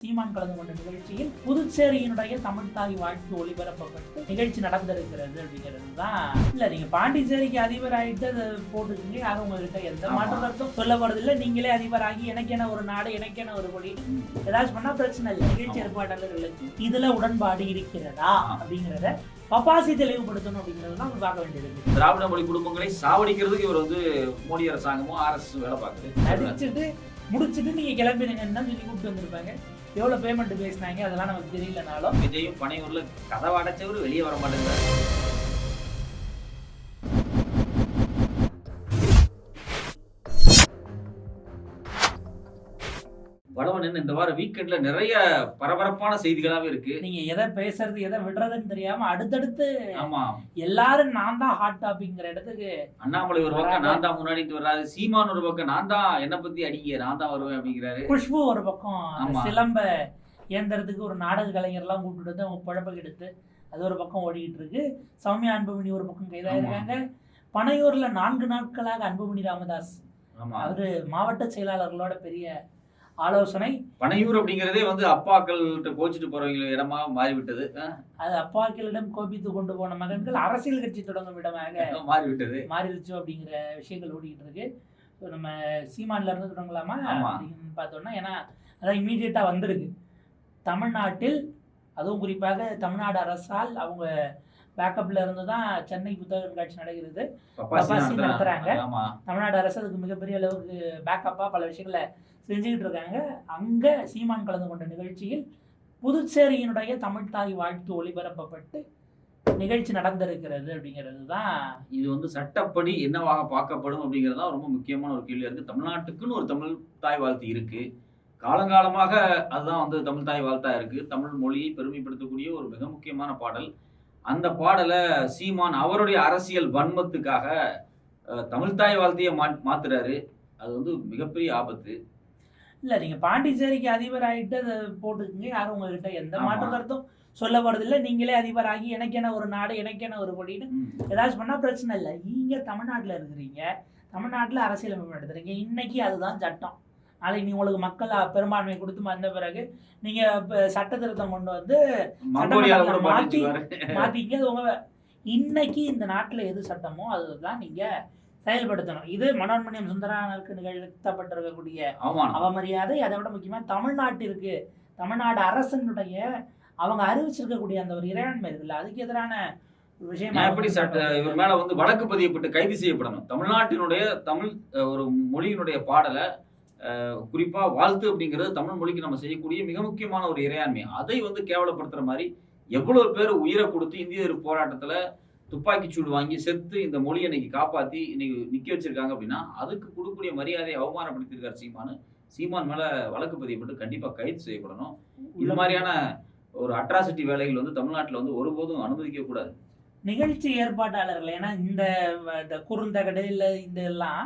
சீமான் கலந்து கொண்ட நிகழ்ச்சியில் புதுச்சேரியினுடைய தமிழ்தாய் வாழ்த்து ஒளிபரப்பப்பட்டு நிகழ்ச்சி நடந்திருக்கிறது அப்படிங்கிறது தான். இல்ல நீங்க பாண்டிச்சேரிக்கு அதிபர் ஆகிட்டு அதை போட்டுக்கீங்க, யாரும் உங்ககிட்ட எந்த மாற்று கருத்தும் சொல்ல போறதில்லை. நீங்களே அதிபராகி எனக்கென ஒரு நாடு, எனக்கென ஒரு கொடி ஏதாச்சும் பண்ணா பிரச்சனை இல்லை. நிகழ்ச்சி ஏற்பாட்டாளர்களுக்கு இதுல உடன்பாடு இருக்கிறதா அப்படிங்கிறத பப்பாசி தெளிவுபடுத்தணும் அப்படிங்கிறது தான் பார்க்க வேண்டியது. திராவிட மொழி குடும்பங்களை சாவடிக்கிறதுக்கு இவர் மோடி அரசாங்கமும் RSS வேலை பார்க்குது. நடிச்சுட்டு முடிச்சுட்டு நீங்க கிளம்பிடுங்கன்னு தான் சொல்லி கூப்பிட்டு வந்திருப்பாங்க. எவ்வளவு பேமெண்ட் பேசினாங்க அதெல்லாம் நமக்கு தெரியலனாலும் விஜயும் பனையூர்ல கதவை அடைச்சவரு வெளியே வர மாட்டேங்கிறார். வடவன் இந்த வாரம் வீக்கெண்ட்ல நிறைய பரபரப்பான செய்திகளாவே இருக்கு. நீங்க எதை பேசுறது எதை விடுறதுன்னு தெரியாம அடுத்தடுத்து ஆமா எல்லாரும் நான் தான் ஹாட் டாபிக்ங்கிற இடத்துக்கு அண்ணாமலை ஒரு பக்கம் நான் தான் முன்னாடிட்டு வர்றாரு, சீமான் ஒரு பக்கம் நான் தான் என்ன பத்தி அடிங்க நான் தான் வருவேன் அப்படிங்கிறாரு, குஷ்பு ஒரு பக்கம் சிலம்ப இயந்திரத்துக்கு ஒரு நாடக கலைஞர்லாம் கூப்பிட்டு வந்து அவங்க குழப்ப எடுத்து அது ஒரு பக்கம் ஓடிக்கிட்டு இருக்கு. சௌமியா அன்புமணி ஒரு பக்கம் கைதாயிருக்காங்க. பனையூர்ல 4 நாட்களாக அன்புமணி ராமதாஸ் அவரு மாவட்ட செயலாளர்களோட பெரிய ஆலோசனை. பனையூர் அப்படிங்கறதே அப்பாக்கள்கிட்ட கோச்சிட்டு போறவங்க இடமா மாறிவிட்டது. அது அப்பாக்களிடம் கோபித்து கொண்டு போன மகன்கள் அரசியல் கட்சி தொடங்கும் இடமாக மாறிடுச்சு அப்படிங்கிற விஷயங்கள் ஓடிக்கிட்டு இருக்கு. நம்ம சீமான்ல இருந்து தொடங்கலாமா அப்படின்னு பார்த்தோம்னா, ஏன்னா அதான் இம்மீடியட்டா வந்திருக்கு. தமிழ்நாட்டில் அதுவும் குறிப்பாக தமிழ்நாடு அரசால் அவங்க பேக்கப்ல இருந்து தான் சென்னை புத்தக கண்காட்சி நடக்கிறது, நடத்துறாங்க. தமிழ்நாடு அரசு அதுக்கு மிகப்பெரிய அளவுக்கு பேக்கப்பா பல விஷயங்களை செஞ்சுக்கிட்டு இருக்காங்க. அங்க சீமான் கலந்து கொண்ட நிகழ்ச்சியில் புதுச்சேரியினுடைய தமிழ்தாய் வாழ்த்து ஒளிபரப்பப்பட்டு நிகழ்ச்சி நடந்திருக்கிறது அப்படிங்கிறது தான். இது சட்டப்படி என்னவாக பார்க்கப்படும் அப்படிங்கிறது தான் ரொம்ப முக்கியமான ஒரு கேள்வியா இருக்கு. தமிழ்நாட்டுக்குன்னு ஒரு தமிழ் தாய் வாழ்த்து இருக்கு. காலங்காலமாக அதுதான் தமிழ் தாய் வாழ்த்தா இருக்கு. தமிழ் மொழியை பெருமைப்படுத்தக்கூடிய ஒரு மிக முக்கியமான பாடல். அந்த பாடலை சீமான் அவருடைய அரசியல் வன்மத்துக்காக தமிழ்தாய் வாழ்த்தையை மாத்துறாரு. அது மிகப்பெரிய ஆபத்து. இல்ல நீங்க பாண்டிச்சேரிக்கு அதிபர் ஆகிட்டு அதை போட்டுக்கீங்க, யாரும் உங்ககிட்ட எந்த மாற்று கருத்தும் சொல்ல போறதில்லை. நீங்களே அதிபராகி எனக்கென ஒரு நாடு, எனக்கென ஒரு கொடின்னு ஏதாச்சும் பண்ணா பிரச்சனை இல்லை. நீங்க தமிழ்நாட்டில் இருக்கிறீங்க, தமிழ்நாட்டில் அரசியலமைப்பு நடத்துறீங்க. இன்னைக்கு அதுதான் சட்டம். நாளைக்கு நீ உங்களுக்கு மக்கள் பெரும்பான்மை கொடுத்து வந்த பிறகு நீங்க சட்ட திருத்தம் கொண்டு வந்து மாத்திங்க. உங்க இன்னைக்கு இந்த நாட்டுல எது சட்டமோ அதுதான் நீங்க செயல்படுத்தணும். இது மனோன்மணியம் சுந்தரனாருக்கு நிகழ்த்தப்பட்டிருக்கக்கூடிய அவமரியாதை. அதை விட முக்கியமா தமிழ்நாட்டிற்கு தமிழ்நாடு அரசனுடைய அவங்க அறிவிச்சிருக்கக்கூடிய அந்த ஒரு இறையாண்மை இருக்குல்ல, அதுக்கு எதிரான விஷயம். இவர் மேல வழக்கு பதியப்பட்டு கைது செய்யப்படணும். தமிழ்நாட்டினுடைய தமிழ் ஒரு மொழியினுடைய பாடலை குறிப்பா வாழ்த்து அப்படிங்கிறது தமிழ் மொழிக்கு நம்ம செய்யக்கூடிய மிக முக்கியமான ஒரு இறையாண்மை. அதை கேவலப்படுத்துற மாதிரி எவ்வளவு பேர் உயிரை கொடுத்து இந்திய போராட்டத்துல துப்பாக்கி சூடு வாங்கி செத்து இந்த மொழியை இன்னைக்கு காப்பாத்தி இன்னைக்கு நிக்க வச்சிருக்காங்க அப்படின்னா அதுக்கு கொடுக்கக்கூடிய மரியாதையை அவமானப்படுத்திருக்காரு சீமான் மேல வழக்கு பதியப்பட்டு கண்டிப்பா கைது செய்யப்படணும். இது மாதிரியான ஒரு அட்ராசிட்டி வேலைகள் தமிழ்நாட்டில் ஒருபோதும் அனுமதிக்க கூடாது. நிகழ்ச்சி ஏற்பாட்டாளர்கள் ஏன்னா இந்த குறுந்தகடு இல்ல இந்த எல்லாம்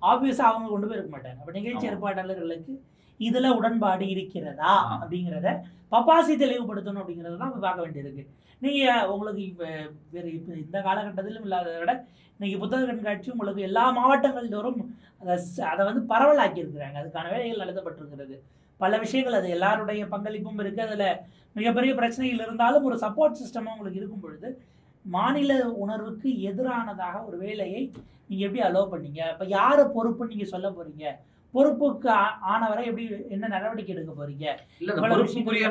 ஆப்வியஸா அவங்க கொண்டு போய் இருக்க மாட்டாங்க. அப்ப நிகழ்ச்சி ஏற்பாட்டாளர்களுக்கு இதுல உடன்பாடு இருக்கிறதா அப்படிங்கிறத பப்பாசி தெளிவுபடுத்தணும் அப்படிங்கிறத தான் பார்க்க வேண்டியிருக்கு. நீங்க உங்களுக்கு இப்ப இந்த காலகட்டத்திலும் இல்லாததை விட இன்னைக்கு புத்தக கண்காட்சி உங்களுக்கு எல்லா மாவட்டங்கள் தோறும் அதை பரவலாக்கி இருக்கிறாங்க. அதுக்கான வேலைகள் நடத்தப்பட்டிருக்கிறது. பல விஷயங்கள் அது எல்லாருடைய பங்களிப்பும் இருக்கு. அதுல மிகப்பெரிய பிரச்சனைகள் இருந்தாலும் ஒரு சப்போர்ட் சிஸ்டமும் உங்களுக்கு இருக்கும் பொழுது மாநில உணர்வுக்கு எதிரானதாக ஒரு வேலையை நீங்க எப்படி அலோவ் பண்ணீங்க? இப்ப யாரு பொறுப்புன்னு நீங்க சொல்ல போறீங்க? பொறுப்புக்கு ஆனவரை எப்படி என்ன நடவடிக்கை எடுக்க போறீங்க?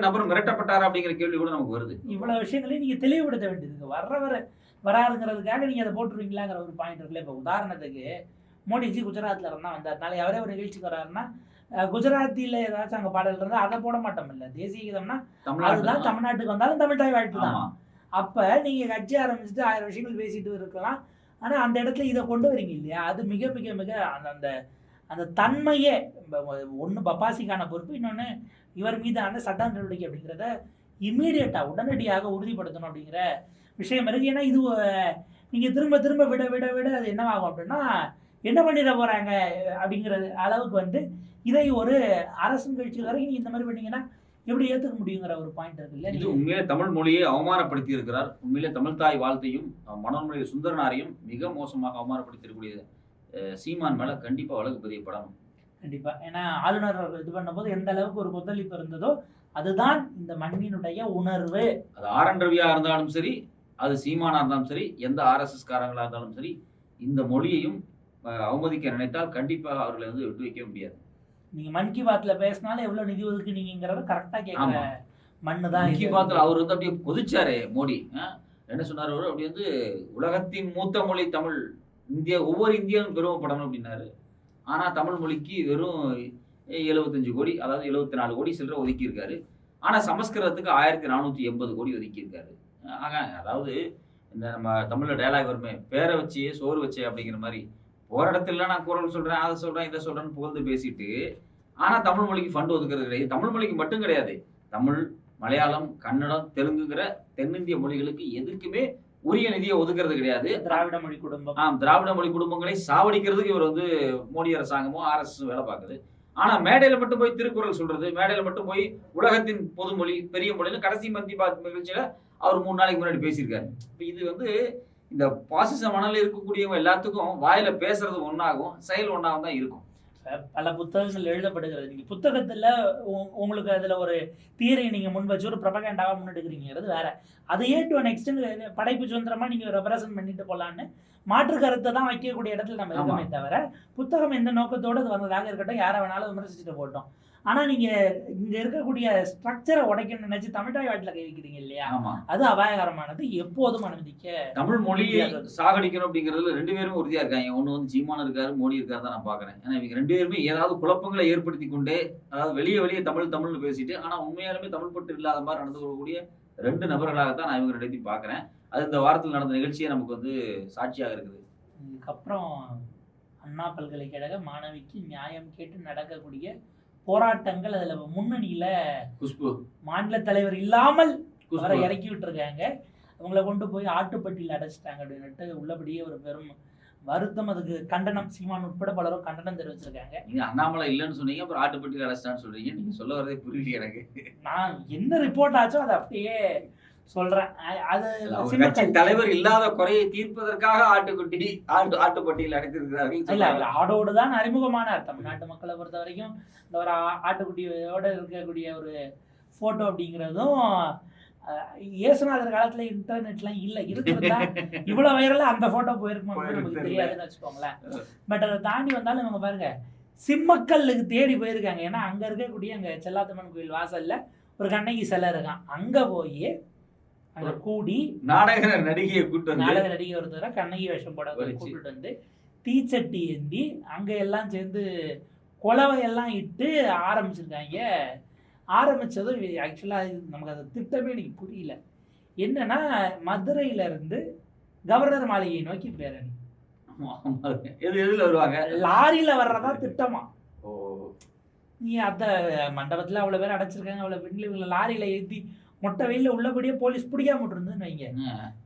நபர் மிரட்டப்பட்டாரா அப்படிங்கிற கேள்வி கூட நமக்கு வருது. இவ்வளவு விஷயங்களையும் நீங்க தெளிவுபடுத்த வேண்டியது. வர்றவர் வராதுங்கிறதுக்காக நீங்க அதை போட்டுருவீங்களாங்கிற ஒரு பாயிண்ட் இருக்குல்ல. இப்ப உதாரணத்துக்கு மோடிஜி குஜராத்ல இருந்தா வந்தாருனால அவரே ஒரு நிகழ்ச்சிக்கு வர்றாருன்னா குஜராத்தில ஏதாச்சும் அங்க பாடல் இருந்தா அதை போட மாட்டோம். இல்ல தேசிய கீதம்னா அதுதான். தமிழ்நாட்டுக்கு வந்தாலும் தமிழ்தாய் வாழ்த்து தான். அப்ப நீங்க கட்சி ஆரம்பிச்சுட்டு 1000 விஷயங்கள் பேசிட்டு இருக்கலாம். ஆனா அந்த இடத்துல இதை கொண்டு வரீங்க இல்லையா, அது மிக மிக மிக அந்த அந்த தன்மையே ஒன்று பப்பாசிக்கான பொறுப்பு, இன்னொன்று இவர் மீதான சட்ட நடவடிக்கை அப்படிங்கிறத இம்மீடியட்டா உடனடியாக உறுதிப்படுத்தணும் அப்படிங்கிற விஷயம் இருக்கு. ஏன்னா இது நீங்க திரும்ப திரும்ப விட விட விட அது என்னவாகும் அப்படின்னா என்ன பண்ணிட போறாங்க அப்படிங்கிற அளவுக்கு இதை ஒரு அரசு கட்சியில் வரைக்கும் நீங்க இந்த மாதிரி பண்ணீங்கன்னா எப்படி ஏற்றுக்க முடியுங்கிற ஒரு பாயிண்ட் இருக்கு இல்ல. இது உண்மையிலே தமிழ் மொழியை அவமானப்படுத்தி இருக்கிறார். உண்மையிலே தமிழ் தாய் வாழ்த்தையும் மனோன்மணி சுந்தரனாரையும் மிக மோசமாக அவமானப்படுத்தியிருக்கக்கூடிய சீமான் மேல கண்டிப்பா வழக்கு பதியப்படணும். கண்டிப்பா. ஏன்னா ஆளுநர் இது பண்ணும்போது எந்த அளவுக்கு ஒரு கொந்தளிப்பு இருந்ததோ அதுதான் இந்த மண்ணினுடைய உணர்வு. அது ஆர்.என். ரவியா இருந்தாலும் சரி, அது சீமானா இருந்தாலும் சரி, எந்த ஆர்எஸ்எஸ் காரங்களா இருந்தாலும் சரி, இந்த மொழியையும் அவமதிக்க நினைத்தால் கண்டிப்பாக அவர்களை வந்து விட்டு வைக்க முடியாது. நீங்க மன் கி பாத்ல பேசினாலும் எவ்வளவு நிதி ஒதுக்குனீங்கிறத கரெக்டா கேட்கிற மண்ணு தான் மன் கி பாத்ல அவர் வந்து அப்படியே கொதிச்சாரு மோடி. என்ன சொன்னாரு அவரு? அப்படி வந்து உலகத்தின் மூத்த மொழி தமிழ், ஒவ்வொரு இந்தியனும் பெருமைப்படணும் அப்படின்னாரு. ஆனா தமிழ் மொழிக்கு வெறும் 75 கோடி, அதாவது 74 கோடி சில்லறை ஒதுக்கி இருக்காரு. ஆனா சமஸ்கிருதத்துக்கு 1480 கோடி ஒதுக்கி இருக்காரு. அதாவது இந்த நம்ம தமிழ்ல டயலாக் வருமே, பேரை வச்சே சோறு வச்சே அப்படிங்கிற மாதிரி, போற இடத்துல நான் குரல் சொல்றேன், அதை சொல்றேன், இதை சொல்றேன்னு புகழ்ந்து பேசிட்டு, ஆனா தமிழ் மொழிக்கு ஃபண்ட் ஒதுக்குறது கிடையாது. தமிழ் மொழிக்கு மட்டும் கிடையாது, தமிழ், மலையாளம், கன்னடம், தெலுங்குங்கிற தென்னிந்திய மொழிகளுக்கு எதுக்குமே உரிய நிதியை ஒதுக்குறது கிடையாது. திராவிட மொழி குடும்பம், திராவிட மொழி குடும்பங்களை சாவடிக்கிறதுக்கு இவர் வந்து மோடி அரசாங்கமோ ஆர்எஸ்எஸ் வேலை பார்க்குது. ஆனா மேடையில மட்டும் போய் திருக்குறள் சொல்றது, மேடையில மட்டும் போய் உலகத்தின் பொதுமொழி பெரிய மொழின்னு கடைசி மன் கி பாத் நிகழ்ச்சியில அவர் 3 நாளைக்கு முன்னாடி பேசியிருக்காரு. இது வந்து இந்த பாசிச மணல இருக்கக்கூடியவங்க எல்லாத்துக்கும் வாயில பேசுறது ஒன்னாகும், செயல் ஒன்னாகும் தான் இருக்கும். பல புத்தகங்கள் எழுதப்படுகிறது. நீங்க புத்தகத்துல உங்களுக்கு அதுல ஒரு தியரி நீங்க முன் வச்சு ஒரு ப்ரொபகண்டாவா முன்னெடுக்கிறீங்கிறது வேற. அதையே டு அன் எக்ஸ்டெண்ட் படைப்பு சுதந்திரமா நீங்க ரெப்ரசன்ட் பண்ணிட்டு போலான்னு மாற்று கருத்தை தான் வைக்கக்கூடிய இடத்துல நம்ம இருக்கமே தவிர, புத்தகம் எந்த நோக்கத்தோடு அது வந்ததாக இருக்கட்டும், யாரை வேணாலும் விமர்சிச்சுட்டு போட்டோம். ஆனா நீங்க இங்க இருக்கக்கூடிய ஸ்ட்ரக்சரை உடைக்கணும்னு நினைச்சு தமிழ்தாய் வாட்டில கை வைக்கிறீங்க இல்லையா, அது அபாயகரமானது. எப்போதும் அனுமதிக்க தமிழ் மொழியை சாகடிக்கணும் அப்படிங்கிறதுல 2 பேரும் உறுதியா இருக்காங்க. ஒண்ணு வந்து சீமான் இருக்காரு, மோடி இருக்காரு தான் நான் பாக்குறேன். ஏன்னா இவங்க 2 பேருமே ஏதாவது குழப்பங்களை ஏற்படுத்தி கொண்டே, அதாவது வெளியே தமிழ்னு பேசிட்டு, ஆனா உண்மையாலுமே தமிழ் பற்று இல்லாத மாதிரி நடந்து கொள்ளக்கூடிய 2 நபர்களாகத்தான் நான் இவங்க 2 பாக்குறேன். அது இந்த வாரத்தில் நடந்த நிகழ்ச்சியே நமக்கு வந்து சாட்சியாக இருக்குது. இதுக்கப்புறம் அண்ணா பல்கலைக்கழக மாணவிக்கு நியாயம் கேட்டு நடக்கக்கூடிய போராட்டங்கள், அதுல முன்னணியில குஷ்பு மாநில தலைவர் இல்லாமல் அவரை இறக்கி விட்டுருக்காங்க. அவங்கள கொண்டு போய் ஆட்டுப்பட்டியில் அடைச்சிட்டாங்க அப்படின்னுட்டு உள்ளபடியே ஒரு பெரும் வருத்தம். அதுக்கு கண்டனம், சீமான் உட்பட பலரும் கண்டனம் தெரிவிச்சிருக்காங்க. நீங்க அண்ணாமலை இல்லைன்னு சொன்னீங்க, அப்புறம் ஆட்டுப்பட்டியில் அடைச்சிட்டான்னு சொல்றீங்க. நீங்க சொல்ல வரதே புரியல எனக்கு. நான் என்ன ரிப்போர்ட் ஆச்சோ அதை அப்படியே சொல்றேன். அது தலைவர் இல்லாத குறையை தீர்ப்பதற்காக ஆட்டுப்பட்டியில் அடைத்திருக்கிறார்கள். இல்ல, அவர் ஆடோடு தான் அறிமுகமானார். தமிழ்நாட்டு மக்களை பொறுத்த வரைக்கும் இந்த ஒரு ஆட்டுக்குட்டியோட இருக்கக்கூடிய ஒரு போட்டோ அப்படிங்கிறதும், இயேசுநாதர் காலத்துல இன்டர்நெட்லாம் இல்ல, இருக்கிறதா இவ்வளவு வைரலா அந்த போட்டோ போயிருக்குமான்னு நமக்கு தெரியாதுன்னு வச்சுக்கோங்களேன். பட் அதை தாண்டி வந்தாலும் இவங்க பாருங்க, சிம்மக்கல்லுக்கு தேடி போயிருக்காங்க. ஏன்னா அங்க இருக்கக்கூடிய அங்க செல்லாத்தம்மன் கோயில் வாசல்ல ஒரு கண்ணகி சிலை இருக்கான். அங்க போய் அங்க கூடி நாடக நடிகையை ஒருத்தர கண்ணகி வேஷம் போட கூப்பிட்டு வந்து தீச்சட்டி ஏந்தி அங்க எல்லாம் சேர்ந்து குலவையெல்லாம் இட்டு ஆரம்பிச்சிருக்காங்க. ஆரம்பிச்சதும் ஆக்சுவலா நமக்கு அந்த திட்டமே எனக்கு புரியல. என்னன்னா, மதுரையில இருந்து கவர்னர் மாளிகையை நோக்கி பேரணி. எதுல வருவாங்க? லாரியில வர்றதா திட்டமா. நீ அந்த மண்டபத்துல அவ்வளவு பேர் அடைச்சிருக்காங்க, அவ்வளவு பெண்கள் லாரியில ஏத்தி மொட்டை வெயில உள்ளபடியே போலீஸ் பிடிக்காம விட்டுருந்துன்னு வைங்க.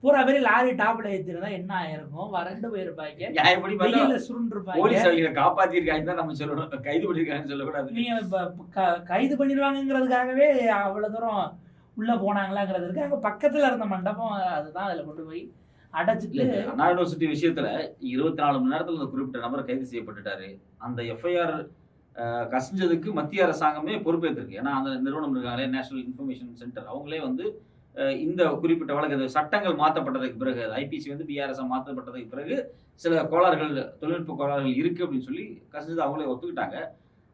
பூரா பேரு லாரி டாப்ல ஏத்திருந்தா என்ன ஆயிருக்கும்? வறண்டு போயிருப்பாங்க, சுருண்டிருப்பாங்க. காப்பாத்திருக்காங்க நம்ம சொல்லணும், கைது பண்ணிருக்காங்கன்னு சொல்லக்கூடாது. நீங்க கைது பண்ணிடுவாங்கிறதுக்காகவே அவ்வளவு தூரம் உள்ள போனாங்களாங்கிறது இருக்கு. அங்க பக்கத்துல இருந்த மண்டபம் அதுதான், அதுல கொண்டு போய் அடைச்சிட்டு. அண்ணா யூனிவர்சிட்டி விஷயத்துல 24 மணி நேரத்துல குறிப்பிட்ட நபர் கைது செய்யப்பட்டுட்டாரு. அந்த எஃப்ஐஆர் கசிஞ்சதுக்கு மத்திய அரசாங்கமே பொறுப்பேற்றிருக்கு. ஏன்னா அந்த நிறுவனம் இருக்காங்களே, நேஷனல் இன்ஃபர்மேஷன் சென்டர், அவங்களே வந்து இந்த குறிப்பிட்ட வழக்கு சட்டங்கள் மாற்றப்பட்டதுக்கு பிறகு, ஐபிசி வந்து பிஆர்எஸ் மாற்றப்பட்டதுக்கு பிறகு சில கோளாறுகள், தொழில்நுட்ப கோளாறுகள் இருக்கு அப்படின்னு சொல்லி கசிஞ்சது அவங்களே ஒத்துக்கிட்டாங்க.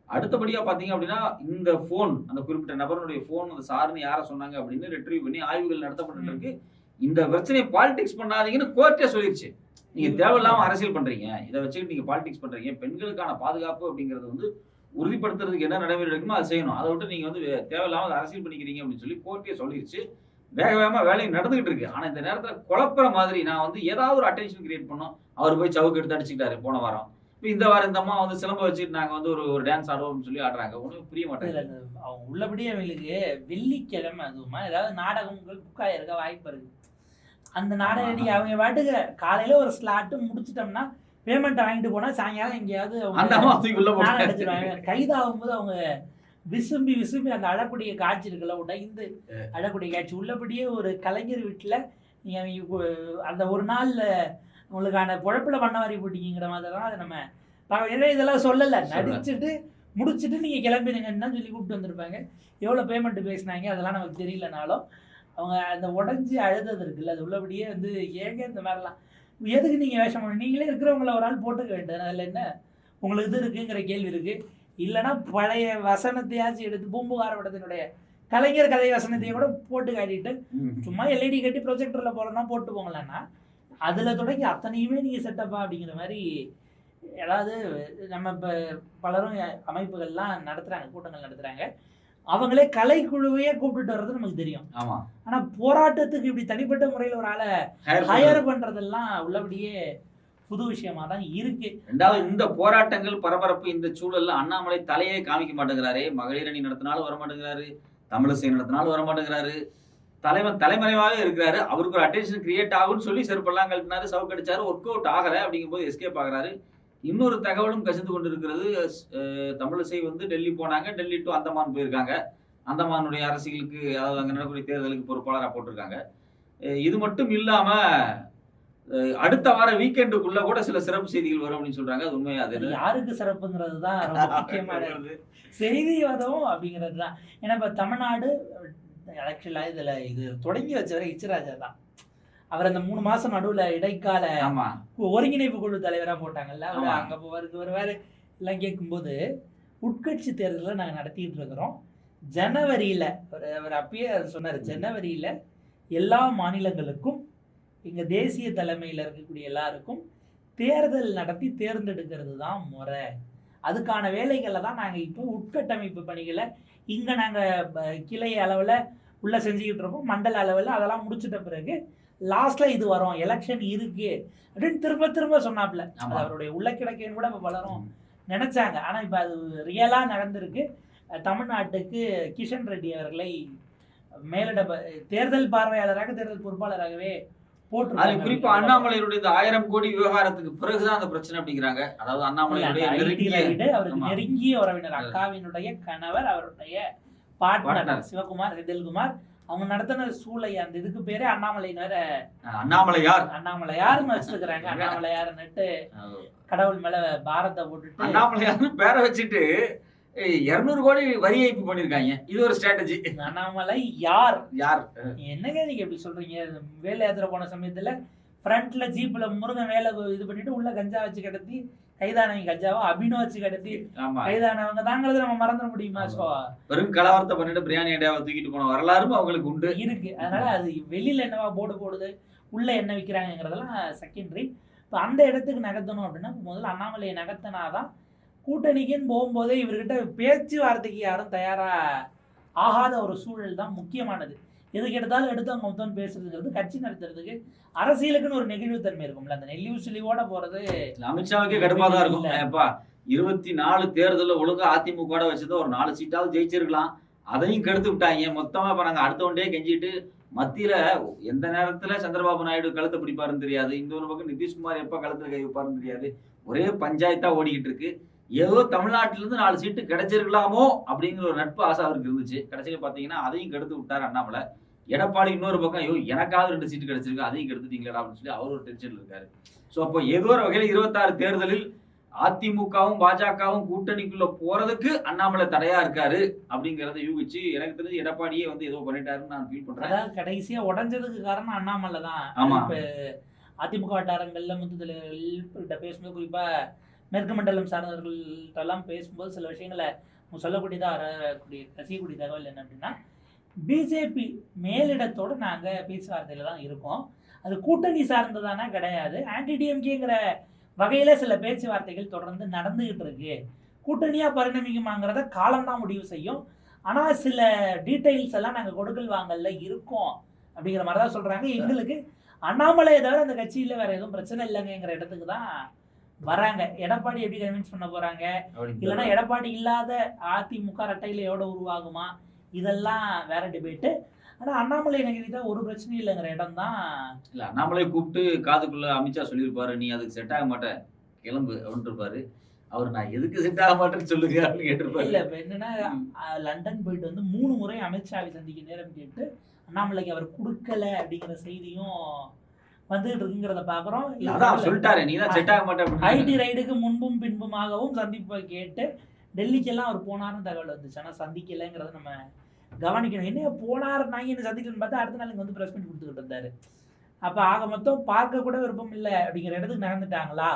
அடுத்தபடியா பாத்தீங்க அப்படின்னா, இந்த போன், அந்த குறிப்பிட்ட நபருடைய போன் அந்த சாருன்னு யாரை சொன்னாங்க அப்படின்னு ரெட்ரீவ் பண்ணி ஆய்வுகள் நடத்தப்பட்டு இருக்கு. இந்த பிரச்சனையை பாலிடிக்ஸ் பண்ணாதீங்கன்னு கோர்ட்டே சொல்லிருச்சு. நீங்க தேவையில்லாம அரசியல் பண்றீங்க, இதை வச்சுக்கிட்டு நீங்க பாலிடிக்ஸ் பண்றீங்க, பெண்களுக்கான பாதுகாப்பு அப்படிங்கிறது வந்து உறுதிப்படுத்துறதுக்கு என்ன நடைமுறை எடுக்குமோ அதை செய்யணும், அதை விட்டு நீங்க வந்து தேவையில்லாம அரசியல் பண்ணிக்கிறீங்க அப்படின்னு சொல்லி கோர்ட்டே சொல்லிருச்சு. வேக வேகமா வேலையும் நடந்துகிட்டு இருக்கு. ஆனா இந்த நேரத்துல குழப்பற மாதிரி நான் வந்து ஏதாவது ஒரு அட்டென்ஷன் கிரியேட் பண்ணோம். அவர் போய் சவுக்கு எடுத்து அடிச்சுக்கிட்டாரு போன வாரம். இப்போ இந்த வாரம் இந்த அம்மா வந்து சிலம்ப வச்சுட்டு நாங்க வந்து ஒரு டான்ஸ் ஆடுவோம்னு சொல்லி ஆடுறாங்க. ஒன்றும் புரிய மாட்டேங்குது. அவங்க உள்ளபடியே அவங்களுக்கு வெள்ளிக்கிழமை அதுவுமா ஏதாவது நாடகங்கள் புக் ஆயிருக்க வாய்ப்பு இருக்கு. அந்த நாடகம் அவங்க பாட்டுக்கு காலையில ஒரு ஸ்லாட்டு முடிச்சிட்டோம்னா பேமெண்ட் வாங்கிட்டு போனா சாயங்காலம் எங்கேயாவது அடிச்சிருவாங்க. கைதாகும்போது அவங்க விசும்பி அந்த அழக்கூடிய காட்சி இருக்குல்ல, உடைந்து அழக்கூடிய காட்சி உள்ளபடியே ஒரு கலைஞர் வீட்டுல நீங்க அந்த ஒரு நாள்ல உங்களுக்கான பொழப்புல பண்ண மாதிரி போட்டீங்கிற மாதிரி தான் அதை நம்ம இதெல்லாம் சொல்லல. நடிச்சுட்டு முடிச்சுட்டு நீங்கள் கிளம்பிடுங்கன்னு சொல்லி கூப்பிட்டு வந்திருப்பாங்க. எவ்வளோ பேமெண்ட் பேசினாங்க அதெல்லாம் நமக்கு தெரியலனாலும் அவங்க அந்த உடஞ்சி அழுதது இருக்குல்ல, அது உள்ளபடியே வந்து ஏங்க இந்த மாதிரிலாம் எதுக்கு நீங்கள் வேஷம் பண்ண, நீங்களே இருக்கிறவங்கள ஒரு ஆள் போட்டுக்க வேண்டியது, அதில் என்ன உங்களுக்கு இது இருக்குங்கிற கேள்வி இருக்குது. இல்லைன்னா பழைய வசனத்தையாச்சும் எடுத்து பூம்புகார படத்தினுடைய கலைஞர் கதை வசனத்தையும் கூட போட்டு காட்டிட்டு சும்மா எல்இடி கட்டி ப்ரொஜெக்டரில் போகிறோன்னா போட்டு போங்களான்னா அதில் தொடங்கி அத்தனையுமே நீங்கள் செட்டப்பா அப்படிங்கிற மாதிரி. ஏதாவது நம்ம இப்போ பலரும் அமைப்புகள்லாம் நடத்துகிறாங்க, கூட்டங்கள் நடத்துகிறாங்க, அவங்களே கலைக்குழுவையே கூப்பிட்டுட்டு வர்றது நமக்கு தெரியும். ஆனால் போராட்டத்துக்கு இப்படி தனிப்பட்ட முறையில் ஒரு ஆளை ஹையர் பண்ணுறதெல்லாம் உள்ளபடியே புது விஷயமா தான் இருக்கு. ரெண்டாவது இந்த போராட்டங்கள் பரபரப்பு இந்த சூழல்ல அண்ணாமலை தலையே காமிக்க மாட்டேங்கிறாரு. மகளிர் அணி நடத்தினாலும் வர மாட்டேங்கிறாரு, தமிழிசை நடத்தினாலும் வர மாட்டேங்கிறாரு, தலைமறைவாகவே இருக்கிறாரு. அவருக்கு ஒரு அட்டென்ஷன் கிரியேட் ஆகும்னு சொல்லி செருப்பெல்லாம் கழட்டினாரு, சவுக்கடிச்சாரு, ஒர்க் அவுட் ஆகல. அப்படிங்கும்போது எஸ்கேப் ஆகுறாரு. இன்னொரு தகவலும் கசிந்து கொண்டு இருக்கிறது. தமிழிசை வந்து டெல்லி போனாங்க, டெல்லி டு அந்தமான் போயிருக்காங்க. அந்தமானுடைய அரசியலுக்கு, அதாவது அங்கே நடக்கக்கூடிய தேர்தலுக்கு பொறுப்பாளராக போட்டிருக்காங்க. இது மட்டும் இல்லாம அடுத்த வார வீக்கெண்டுக்குள்ள கூட சில சிறப்பு செய்திகள் வரும் அப்படின்னு சொல்றாங்க. அது உண்மையா? அது யாருக்கு சிறப்புங்கிறது தான் ரொம்ப முக்கியமானது. செய்தி வரும் அப்படிங்கிறது தான். ஏன்னா இப்போ தமிழ்நாடு ஆக்சுவலாக இது தொடங்கி வச்சவரை இச்சராஜா தான். அவர் அந்த 3 மாசம் நடுவில் இடைக்கால ஒருங்கிணைப்பு குழு தலைவராக போட்டாங்கல்ல, அவர் அங்கே வருவார் எல்லாம் கேட்கும்போது உட்கட்சி தேர்தலை நாங்கள் நடத்திட்டு இருக்கிறோம். ஜனவரியில் அவர் அப்பயே சொன்னார், ஜனவரியில் எல்லா மாநிலங்களுக்கும் எங்கள் தேசிய தலைமையில் இருக்கக்கூடிய எல்லாருக்கும் தேர்தல் நடத்தி தேர்ந்தெடுக்கிறது தான் முறை. அதுக்கான வேலைகளை தான் நாங்கள் இப்போ உட்கட்டமைப்பு பணிகளை இங்கே நாங்கள் கிளை அளவில் உள்ள செஞ்சுக்கிட்டு இருக்கோம். மண்டல அளவில் அதெல்லாம் முடிச்சிட்ட பிறகு லாஸ்ட்டில் இது வரும், எலெக்ஷன் இருக்குது அப்படின்னு திரும்ப திரும்ப சொன்னாப்புல. அது அவருடைய உள்ள கிடக்கைன்னு கூட இப்போ பலரும் நினச்சாங்க. ஆனால் இப்போ அது ரியலாக நடந்திருக்கு. தமிழ்நாட்டுக்கு கிஷன் ரெட்டி அவர்களை மேலிட தேர்தல் பார்வையாளராக, தேர்தல் பொறுப்பாளராகவே போட்டு. குறிப்பா அண்ணாமலையுடைய 1000 கோடி விவகாரத்துக்கு பிறகுதான் அந்த பிரச்சனை அப்படிங்கிறாங்க. அதாவது அண்ணாமலையுடைய அவருக்கு நெருங்கிய உறவினர், அக்காவினுடைய கணவர், அவருடைய பார்ட்னர் சிவகுமார், செந்தில்குமார், அவங்க நடத்தின சூளை அந்த இதுக்கு பேரே அண்ணாமலையார்னு வச்சிருக்கிறாங்க. அண்ணாமலையார்னுட்டு கடவுள் மேல பாரத்தை போட்டுட்டு அண்ணாமலையார்னு பேரை வச்சுட்டு 200 கோடி வரி ஏய்ப்பு பண்ணிருக்காங்க. இது ஒரு ஸ்ட்ராட்டஜி. அண்ணாமலை யார் என்னங்க நீங்க எப்படி சொல்றீங்க? வேலை யாத்திரை போன சமயத்துல ஃப்ரண்ட்ல ஜீப்ல முருகன் வேலை இது பண்ணிட்டு உள்ள கஞ்சா வச்சு கடத்தி கைதானவங்க, கஞ்சாவா அபினோ வச்சு கடத்தி கைதானவங்க தாங்கிறது நம்ம மறந்துட முடியுமா? வெறும் கலவரத்தை பண்ணிட்டு பிரியாணி ஐடியாவை தூக்கிட்டு போன வரலாறும் அவங்களுக்கு உண்டு இருக்கு. அதனால அது வெளியில என்னவா போர்டு போடுது, உள்ள என்ன விற்கிறாங்கிறதெல்லாம் செகண்டரி. இப்போ அந்த இடத்துக்கு நகர்த்தணும் அப்படின்னா முதல்ல அண்ணாமலையை நகர்த்தினாதான் கூட்டணிக்குன்னு போகும்போதே இவர்கிட்ட பேச்சுவார்த்தைக்கு யாரும் தயாரா ஆகாத ஒரு சூழல் தான் முக்கியமானது. எதுக்கு எடுத்தாலும் எடுத்து அவங்க மொத்தம் பேசுறதுங்கிறது கட்சி நடத்துறதுக்கு அரசியலுக்குன்னு ஒரு நெகிழ்வுத்தன்மை இருக்கும்ல. அந்த நெல்லிவு சிலிவோட போறது அமித்ஷாவுக்கே கடுப்பாக தான் இருக்கும். 24 தேர்தலில் ஒழுங்கா அதிமுக வச்சது ஒரு 4 சீட்டாவது ஜெயிச்சிருக்கலாம், அதையும் கெடுத்து விட்டாங்க மொத்தமா. இப்ப நாங்க அடுத்த ஒன்றே கெஞ்சிட்டு மத்தியில எந்த நேரத்துல சந்திரபாபு நாயுடு கழுத்தை பிடிப்பாருன்னு தெரியாது, இன்னொரு பக்கம் நிதிஷ்குமார் எப்ப கழுத்துல கை வைப்பாருன்னு தெரியாது. ஒரே பஞ்சாயத்தா ஓடிக்கிட்டு இருக்கு. ஏதோ தமிழ்நாட்டில இருந்து 4 சீட்டு கிடைச்சிருக்கலாமோ அப்படிங்கிற ஒரு நட்பு ஆசை அவருக்கு இருந்துச்சு. கடைசியில பாத்தீங்கன்னா அதையும் கெடுத்து விட்டாரு அண்ணாமலை. எடப்பாடி இன்னொரு பக்கம் ஐயோ எனக்காவது 2 சீட்டு கிடைச்சிருக்கு, அதையும் கெடுத்துட்டீங்களா அப்படின்னு சொல்லி அவர் ஒரு டென்ஷன்ல இருக்காரு. ஸோ அப்போ ஏதோ ஒரு வகையில் 26 தேர்தலில் அதிமுகவும் பாஜகவும் கூட்டணிக்குள்ள போறதுக்கு அண்ணாமலை தடையா இருக்காரு அப்படிங்கறத யூகிச்சு எனக்கு தெரிஞ்சு எடப்பாடியே வந்து ஏதோ பண்ணிட்டாருன்னு நான் ஃபீல் பண்றேன். கடைசியா உடஞ்சதுக்கு காரணம் அண்ணாமலை தான். இப்ப அதிமுக வட்டாரங்கள்ல முத்து தலைவர்கள்கிட்ட பேசும்போது, குறிப்பா மேற்கு மண்டலம் சார்ந்தவர்கள்ட்ட எல்லாம் பேசும்போது சில விஷயங்களை சொல்லக்கூடியதாக ரசிக்கக்கூடிய தகவல் என்ன அப்படின்னா, பிஜேபி மேலிடத்தோடு நாங்கள் பேச்சுவார்த்தையில் தான் இருக்கோம், அது கூட்டணி சார்ந்ததானா கிடையாது, ஆன்டிடிஎம்கேங்கிற வகையில் சில பேச்சுவார்த்தைகள் தொடர்ந்து நடந்துகிட்டு இருக்கு, கூட்டணியாக பரிணமிக்குமாங்கிறத காலம்தான் முடிவு செய்யும், ஆனால் சில டீட்டெயில்ஸ் எல்லாம் நாங்கள் கொடுக்கல் வாங்கல இருக்கோம் அப்படிங்கிற மாதிரி தான் சொல்கிறாங்க. எங்களுக்கு அண்ணாமலையை தவிர அந்த கட்சியில் வேற எதுவும் பிரச்சனை இல்லைங்கிற இடத்துக்கு தான் வராங்க. எடப்பாடி எப்படி கன்வின்ஸ் பண்ண போறாங்க, இல்லைன்னா எடப்பாடி இல்லாத அதிமுக ரெட்டையிலையோட உருவாகுமா, இதெல்லாம் வேற டிபேட்டு. ஆனா அண்ணாமலை நகரிட்ட ஒரு பிரச்சனையும் இல்லைங்கிற இடம் தான். இல்ல அண்ணாமலை கூப்பிட்டு காதுக்குள்ள அமித்ஷா சொல்லியிருப்பாரு, நீ அதுக்கு செட் ஆக மாட்ட கிளம்பு அப்படின்னு இருப்பாரு. அவர் நான் எதுக்கு செட் ஆக மாட்டேன்னு சொல்லுங்க அப்படின்னு கேட்டிருப்பாரு. இல்ல இப்ப என்னன்னா லண்டன் போயிட்டு வந்து 3 முறை அமித்ஷாவை சந்திக்க நேரம் கேட்டு அண்ணாமலைக்கு அவர் கொடுக்கல அப்படிங்கிற செய்தியும் வந்துகிட்டு இருக்குங்கிறத பாக்குறோம். சொல்லிட்டாரு நீ தான் செட் ஆக மாட்டேன். ஐடி ரைடுக்கு முன்பும் பின்புமாகவும் சந்திப்பை கேட்டு டெல்லிக்கெல்லாம் அவர் போனாருன்னு தகவல் வந்துச்சு. ஆனால் சந்திக்கலைங்கிறத நம்ம கவனிக்கணும். என்ன போனார், நான் என்ன சந்திக்கலன்னு பார்த்தா அடுத்த நாள் இங்கே வந்து ப்ரெஸ் மீட் கொடுத்துக்கிட்டு இருந்தாரு. அப்போ ஆக மொத்தம் பார்க்க கூட விருப்பம் இல்லை அப்படிங்கிற இடத்துக்கு நகர்ந்துட்டாங்களா?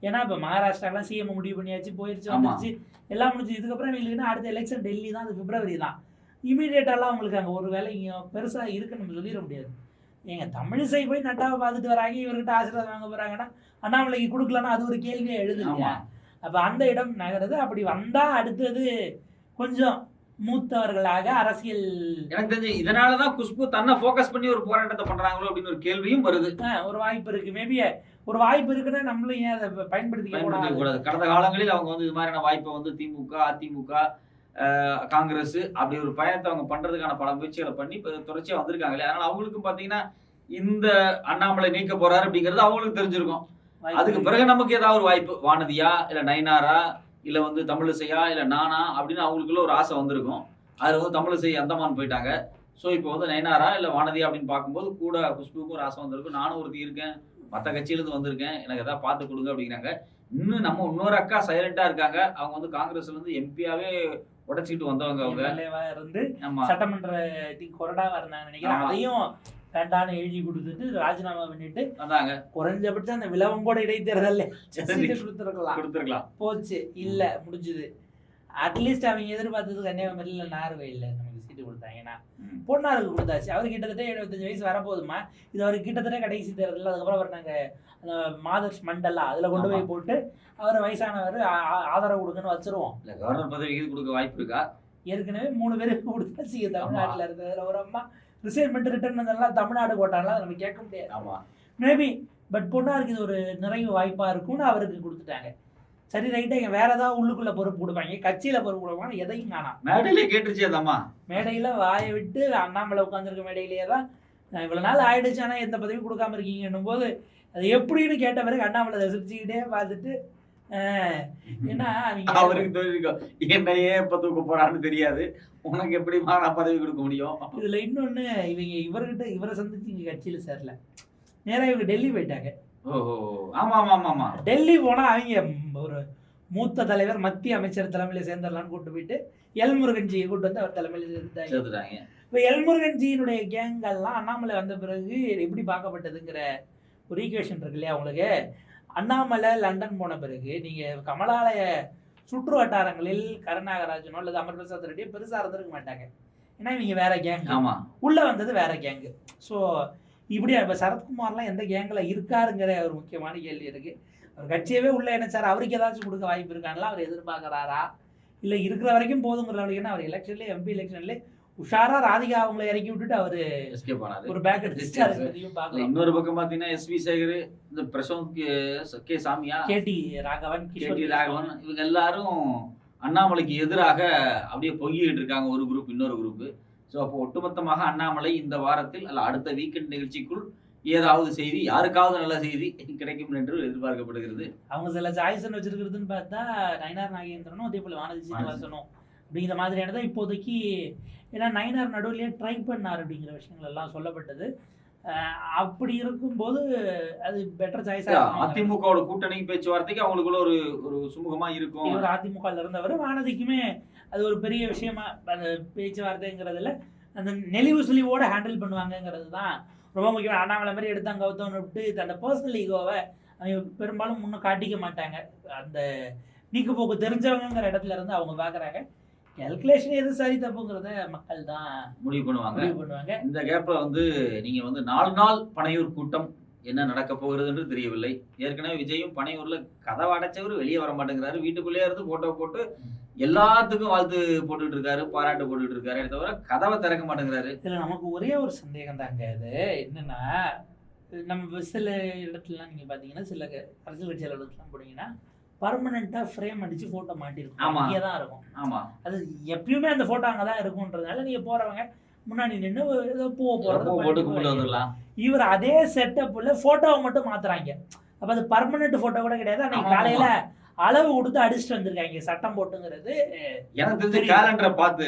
ஏன்னா இப்போ மகாராஷ்டிராலாம் சிஎம் முடிவு பண்ணியாச்சு, போயிருச்சு, வந்துருச்சு, எல்லாம் முடிஞ்சு. இதுக்கப்புறம் இவங்களுக்குன்னா அடுத்த எலெக்ஷன் டெல்லி தான், அது பிப்ரவரி தான். இமீடியட்டாலாம் அவங்களுக்கு அங்கே ஒரு வேலை இங்கே பெருசாக இருக்குன்னு நம்ம சொல்லிட முடியாது. ஏங்க தமிழிசை போய் நட்டாவை பார்த்துட்டு வராங்க, இவர்கிட்ட ஆசீர்வாதம் வாங்க போகிறாங்கன்னா அண்ணாமலைக்கு கொடுக்கலன்னா அது ஒரு கேள்வியை எழுதுங்க. அப்போ அந்த இடம் நகருது. அப்படி வந்தால் அடுத்தது கொஞ்சம் மூத்தவர்களாக அரசியல், எனக்கு தெரிஞ்சு இதனாலதான் குஷ்பு தன்னை ஃபோக்கஸ் பண்ணி ஒரு போராட்டத்தை பண்றாங்களோ அப்படின்னு ஒரு கேள்வியும் வருது. ஒரு வாய்ப்பு இருக்கு. மேபி ஒரு வாய்ப்பு இருக்குன்னா நம்மளும் ஏன் அதை பயன்படுத்திக்க கூடாது? கடந்த காலங்களில் அவங்க வந்து இது மாதிரியான வாய்ப்பை வந்து திமுக, அதிமுக, காங்கிரஸ் அப்படி ஒரு பயணத்தை அவங்க பண்றதுக்கான பல முயற்சிகளை பண்ணி இப்போ தொடர்ச்சியா வந்திருக்காங்களே. அதனால அவங்களுக்கும் பாத்தீங்கன்னா இந்த அண்ணாமலை நீக்க போறாரு அப்படிங்கிறது அவங்களுக்கு தெரிஞ்சிருக்கும். அதுக்கு பிறகு நமக்கு ஏதாவது ஒரு வாய்ப்பு, வானதியா இல்ல நயினாரா இல்ல வந்து தமிழிசையா இல்ல நானா அப்படின்னு அவங்களுக்குள்ள ஒரு ஆசை வந்திருக்கும். அதுல வந்து தமிழிசை அந்தமான் போயிட்டாங்க. ஸோ இப்போ வந்து நயினாரா இல்ல வானதியா அப்படின்னு பார்க்கும்போது கூட குஷ்புக்கும் ஒரு ஆசை வந்திருக்கும். நானும் ஒருத்தி இருக்கேன், மற்ற கட்சியிலிருந்து வந்திருக்கேன், எனக்கு எதாவது பார்த்து கொடுங்க அப்படிங்கிறாங்க. இன்னும் நம்ம இன்னொரு அக்கா சைலண்டா இருக்காங்க. அவங்க வந்து காங்கிரஸ்ல இருந்து எம்பியாவே உடைச்சிட்டு வந்தவங்க. அவங்க இருந்து சட்டமன்ற கொறடாவா இருந்தாங்க நினைக்கிறேன். அதையும் வேண்டான்னு எழுதி கொடுத்துட்டு ராஜினாமா பண்ணிட்டு வந்தாங்க. குறைஞ்சபட்சம் அந்த விளவங்கோட இடைத்தேர்தல் கொடுத்துருக்கலாம், போச்சு, இல்ல முடிஞ்சுது. அட்லீஸ்ட் அவங்க எதிர்பார்த்தது கன்னியாகுமரியில நார்வேயில் நமக்கு சீட்டு கொடுத்தாங்கன்னா பொன்னாருக்கு கொடுத்தாச்சு. அவர் கிட்டத்தட்ட 75 வயசு வரப்போதுமா. இது அவருக்கு கிட்டத்தட்ட கடைசி தேர்தல். அதுக்கப்புறம் அவர் நாங்கள் அந்த மாதர்ஸ் மண்டலா அதில் கொண்டு போய் போட்டு அவர் வயசானவர் ஆதரவு கொடுக்குன்னு வச்சிருவோம். இல்லை கவர்னர் பதவி கொடுக்க வாய்ப்பு இருக்கா? ஏற்கனவே 3 பேருக்கு கொடுத்தாச்சு தமிழ்நாட்டில் இருக்கிறதுல. ஒரு அம்மா ரிசைன்மெண்ட் ரிட்டர்ன் வந்தெல்லாம் தமிழ்நாடு கோட்டான்லாம் நம்ம கேட்க முடியாது. மேபி பட் பொன்னாருக்கு இது ஒரு நிறைவு வாய்ப்பாக இருக்கும்னு அவருக்கு கொடுத்துட்டாங்க. சரி ரைட்டா, வேற ஏதாவது உள்ளுக்குள்ள பொறுப்பு கொடுப்பாங்க, கட்சியில பொறுப்பு கொடுப்பாங்க, எதையும் காணாம். மேடையிலே கேட்டுருச்சு அந்தம்மா. மேடையில வாயை விட்டு அண்ணாமலை உட்காந்துருக்க மேடையிலேயே தான் இவ்வளவு நாள் ஆயிடுச்சு, ஆனால் எந்த பதவியும் கொடுக்காம இருக்கீங்கன்னும் போது அது எப்படின்னு கேட்ட பிறகு அண்ணாமலை சிரிச்சுக்கிட்டே பார்த்துட்டு ஏன்னா அவருக்கு தெரியும் என்னையே எப்ப தூக்க போறான்னு தெரியாது, உனக்கு எப்படி நான் பதவி கொடுக்க முடியும். இதுல இன்னொன்னு, இவரை சந்திச்சு இங்க கட்சியில சேரல, நேரா இவங்க டெல்லி போயிட்டாங்க. டெல்லி போனா அவங்க ஒரு மூத்த தலைவர் மத்திய அமைச்சர் தலைமையில சேர்ந்துடலான்னு கூட்டு போயிட்டு எல்முருகன்ஜியை கூட்டு வந்து அவர் தலைமையில சேர்த்துட்டாங்க. இப்போ எல்முருகன்ஜியினுடைய கேங்கெல்லாம் அண்ணாமலை வந்த பிறகு எப்படி பார்க்கப்பட்டதுங்கிற ஒரு ஈக்குவேஷன் இருக்கு இல்லையா உங்களுக்கு. அண்ணாமலை லண்டன் போன பிறகு நீங்க கமலாலய சுற்று வட்டாரங்களில் கருணாகராஜனோ அல்லது அமர் பிரசாத் ரெட்டியோ பெருசா இருந்திருக்க மாட்டாங்க. ஏன்னா இவங்க வேற கேங், உள்ள வந்தது வேற கேங்கு. ஸோ இப்படி இப்போ சரத்குமார்லாம் எந்த கேங்கில் இருக்காருங்கிற ஒரு முக்கியமான கேள்வி இருக்கு. அவர் கட்சியவே உள்ள இணைச்சார், அவருக்கு ஏதாச்சும் கொடுக்க வாய்ப்பு இருக்காங்களா, அவர் எதிர்பார்க்குறாரா, இல்லை இருக்கிற வரைக்கும் போதுங்கிற அளவுக்கு. அவர் எலெக்ஷன்லேயே எம்பி எலெக்ஷன்லேயே உஷாரா ராதிகா அவங்களை இறக்கி விட்டுட்டு அவரு ஒரு பேக் எடுத்து. இன்னொரு பக்கம் பாத்தீங்கன்னா எஸ்வி சேகர், இந்த பிரசாந்த் கே சாமியா, கேடி ராகவன், இவங்க எல்லாரும் அண்ணாமலைக்கு எதிராக அப்படியே பொங்கிட்டு இருக்காங்க, ஒரு குரூப் இன்னொரு குரூப். ஸோ அப்போ ஒட்டுமொத்தமாக அண்ணாமலை இந்த வாரத்தில் அல்ல அடுத்த வீக்கெண்ட் நிகழ்ச்சிக்குள் ஏதாவது செய்தி, யாருக்காவது நல்ல செய்தி கிடைக்கும் என்று எதிர்பார்க்கப்படுகிறது. அவங்க சில சாய்ஸ் வச்சிருக்கிறதுன்னு பார்த்தா நயினார் நாகேந்திரனும் அதே போல வானதி சீனிவாசனும் அப்படிங்கிற மாதிரியானதான் இப்போதைக்கு. ஏன்னா நயினார் நடுவிலேயே ட்ரை பண்ணார் அப்படிங்கிற விஷயங்கள் எல்லாம் சொல்லப்பட்டது. அப்படி இருக்கும்போது அது பெட்டர் சாய்ஸா. அதிமுகவோட கூட்டணி பேச்சுவார்த்தைக்கு அவங்களுக்குள்ள ஒரு ஒரு சுமூகமா இருக்கும். இவர் அதிமுகவில் இருந்தவர், வானதிக்குமே அது ஒரு பெரிய விஷயமா அந்த பேச்சுவார்த்தைங்கிறதுல அந்த நெளிவு சுழிவோட ஹேண்டில் பண்ணுவாங்கங்கிறது தான் ரொம்ப முக்கியம். அண்ணாமலை மாதிரி எடுத்தாங்க கௌதம்னு விட்டு அந்த பர்சனல் ஈகோவை அவங்க பெரும்பாலும் முன்னும் காட்டிக்க மாட்டாங்க. அந்த நீக்கு போக்கு தெரிஞ்சவங்கிற இடத்துல இருந்து அவங்க பார்க்குறாங்க. கால்குலேஷன் எது சரி தப்புங்கிறத மக்கள் தான் முடிவு பண்ணுவாங்க. இந்த கேப்ல வந்து நீங்க வந்து 4 நாள் பனையூர் கூட்டம் என்ன நடக்க போகிறது என்று தெரியவில்லை. ஏற்கனவே விஜயும் பனையூர்ல கதவை அடைச்சவர் வெளியே வர மாட்டேங்கிறாரு, வீட்டுக்குள்ளேயே இருந்து போட்டோ போட்டு எல்லாத்துக்கும் வாழ்த்து போட்டுட்டு இருக்காரு, பாராட்டு போட்டுட்டு இருக்காரு, தவிர கதவை திறக்க மாட்டேங்கிறாரு. இதுல நமக்கு ஒரே ஒரு சந்தேகம் தாங்க. அது என்னன்னா, நம்ம சில இடத்துலலாம் நீங்க பாத்தீங்கன்னா சில அரசியல் கட்சி இடத்துலாம் போனீங்கன்னா பர்மனண்டா ஃப்ரேம் அடிச்சு போட்டோ மாட்டிருக்கும், அங்கே தான் இருக்கும். ஆமா, அது எப்பயுமே அந்த போட்டோ அங்கதான் இருக்கும்ன்றதுனால நீங்க போறவங்க முன்னாடி நின்று ஏதோ பூவை போடுறது. இவர் அதே செட்டப்ல போட்டோவை மட்டும் மாத்துறாங்க. அப்ப அது பர்மனன்ட் போட்டோ கூட கிடையாது. அன்னைக்கு காலையில அளவு கொடுத்து அடிச்சுட்டு வந்திருக்காங்க சட்டம் போட்டுங்கிறது. எனக்கு தெரிஞ்ச கேலண்டரை பார்த்து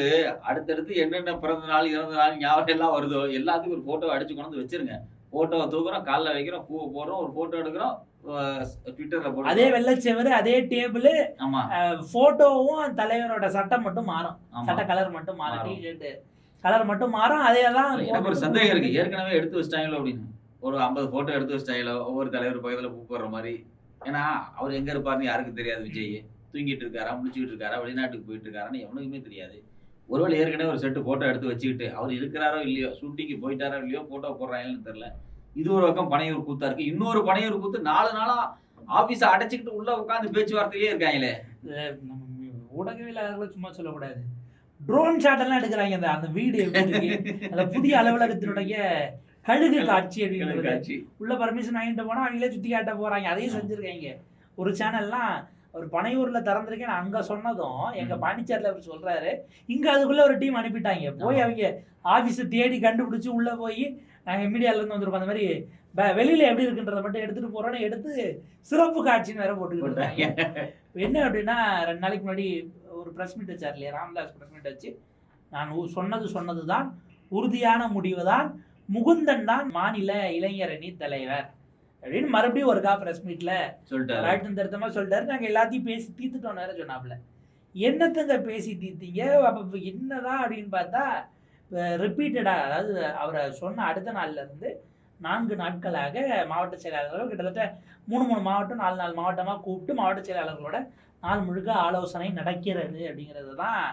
அடுத்தடுத்து என்னென்ன பிறந்த நாள் இறந்த நாள் ஞாபகம் எல்லாம் வருதோ எல்லாத்துக்கும் ஒரு போட்டோ அடிச்சு கொண்டு வந்து வச்சிருங்க. போட்டோவை தூக்குறோம், காலில் வைக்கிறோம், பூவை போடுறோம், ஒரு போட்டோ எடுக்கிறோம், ட்விட்டர்ல அதே போட்டு வெள்ளச்செவரு, அதே டேபிள், ஆமா போட்டோவும் தலைவரோட சட்டம் மட்டும் மாறும். ஆமா சட்ட கலர் மட்டும் மாறும். மாறும். டிஷர்ட் கலர் மட்டும் மாறும். அதே தான் எனக்கு ஒரு சந்தேகம் இருக்கு. ஏற்கனவே எடுத்து வச்சிட்டாங்களோ அப்படின்னு. ஒரு 50 போட்டோ எடுத்து வச்சிட்டாங்களோ, ஒவ்வொரு தலைவர் பக்கத்துல பூ போடுற மாதிரி. ஏன்னா அவர் எங்க இருப்பாருன்னு யாருக்கும் தெரியாது. விஜய் தூங்கிட்டு இருக்காரா, முடிச்சுக்கிட்டு இருக்காரா, வெளிநாட்டுக்கு போயிட்டு இருக்காரான்னு எவனுக்குமே தெரியாது. ஒருவேளை ஏற்கனவே ஒரு செட்டு போட்டோ எடுத்து வச்சுக்கிட்டு அவர் இருக்கிறாரோ இல்லையோ, ஷூட்டிங்கு போயிட்டாரோ இல்லையோ, போட்டோ போடுறாங்கன்னு தெரியல. இது ஒரு பக்கம் பனையூர் கூத்தா இருக்கு. இன்னொரு பனையூர் கூத்து 4 நாளா ஆபீஸ அடைச்சிக்கிட்டு உள்ள உட்கார்ந்து பேச்சுவார்த்தையிலே இருக்காங்களே. ஊடகவியலாளர்களை சும்மா சொல்லக்கூடாது. ட்ரோன் ஷாட் எல்லாம் எடுக்கிறாங்க. அந்த வீடு எப்படி இருக்கு, அந்த புதிய அலுவலகத்தினுடைய கழுகு காட்சி அப்படிங்கிறது காட்சி. உள்ள பர்மிஷன் வாங்கிட்டு போனா அவங்களே சுத்தி காட்ட போறாங்க. அதையும் செஞ்சிருக்காங்க. ஒரு சேனல்லாம் ஒரு பனையூர்ல திறந்திருக்கேன் அங்க சொன்னதும் எங்க பாண்டிச்சேரியில அவர் சொல்றாரு, இங்க அதுக்குள்ள ஒரு டீம் அனுப்பிட்டாங்க. போய் அவங்க ஆபீஸை தேடி கண்டுபிடிச்சு உள்ள போய் நாங்க மீடியால இருந்து வந்திருக்கோம், அந்த மாதிரி வெளியில எப்படி இருக்குன்றதை மட்டும் எடுத்துட்டு போறோன்னு எடுத்து சிறப்பு காட்சின்னு வேற போட்டுக்கிட்டு இருக்காங்க. என்ன அப்படின்னா 2 நாளைக்கு முன்னாடி ஒரு பிரஸ் மீட் வச்சார் இல்லையா, ராமதாஸ் பிரஸ் மீட் வச்சு, நான் சொன்னதுதான் உறுதியான முடிவு தான், முகுந்தன் தான் மாநில இளைஞரணி தலைவர் அப்படின்னு மறுபடியும் ஒரு பிரஸ் மீட்ல சொல்லிட்டாரு. திருத்தமா சொல்லிட்டாரு. நாங்க எல்லாத்தையும் பேசி தீர்த்துட்டோம் வேற சொன்னாப்ல. என்னத்தங்க பேசி தீர்த்தீங்க? அப்ப என்னதான் அப்படின்னு பார்த்தா ரிப்பீட்டடா, அதாவது அவரை சொன்ன அடுத்த நாள்ல இருந்து 4 நாட்களாக மாவட்ட செயலாளர்கள் கிட்டத்தட்ட 3 மாவட்டம் 4 மாவட்டமா கூப்பிட்டு மாவட்ட செயலாளர்களோட நாள் முழுக்க ஆலோசனை நடக்கிறது அப்படிங்கிறது தான்.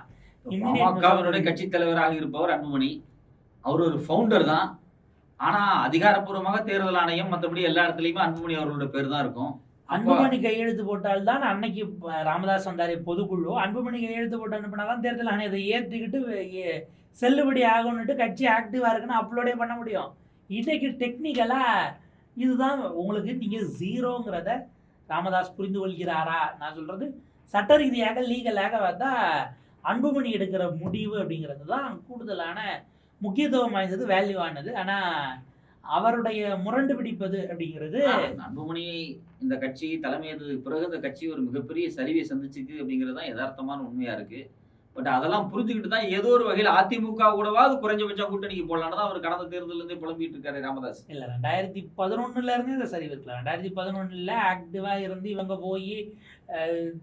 பாமகவினுடைய கட்சி தலைவராக இருப்பவர் அன்புமணி. அவர் ஒரு ஃபவுண்டர் தான். ஆனா அதிகாரப்பூர்வமாக தேர்தல் ஆணையம் மற்றபடி எல்லா இடத்துலயுமே அன்புமணி அவர்களோட பேர் தான் இருக்கும். அன்புமணி கையெழுத்து போட்டால்தான் அன்னைக்கு ராமதாஸ் வந்தாரு பொதுக்குழு. அன்புமணி கையெழுத்து போட்டு அனுப்பினாதான் தேர்தல் ஆணையத்தை ஏற்றுக்கிட்டு செல்லுபடி ஆகணும்னுட்டு கட்சி ஆக்டிவா இருக்குன்னு அப்லோடே பண்ண முடியும். இன்னைக்கு டெக்னிக்கலா இதுதான் உங்களுக்கு. நீங்க ஜீரோங்கிறத ராமதாஸ் புரிந்து கொள்கிறாரா? நான் சொல்றது சட்ட ரீதியாக லீகலாக பார்த்தா அன்புமணி எடுக்கிற முடிவு அப்படிங்கிறது தான் கூடுதலான முக்கியத்துவம் வாய்ந்தது, வேல்யூவானது. ஆனா அவருடைய முரண்டு பிடிப்பது அப்படிங்கிறது, அன்புமணி இந்த கட்சி தலைமையது பிறகு இந்த கட்சி ஒரு மிகப்பெரிய சரிவை சந்திச்சுக்கு அப்படிங்கிறது தான் யதார்த்தமான உண்மையா இருக்கு. பட் அதெல்லாம் புரிஞ்சுக்கிட்டு தான் ஏதோ ஒரு வகையில் அதிமுக கூடவாது குறைஞ்சபட்சம் கூட்டணிக்கு போடலான்னு தான் அவர் கடந்த தேர்தல இருந்தே புலம்பிட்டு இருக்காரு ராமதாஸ். இல்ல 2011 இருந்தே இந்த சரிவு இருக்கலாம். 2011 ஆக்டிவா இருந்து இவங்க போய்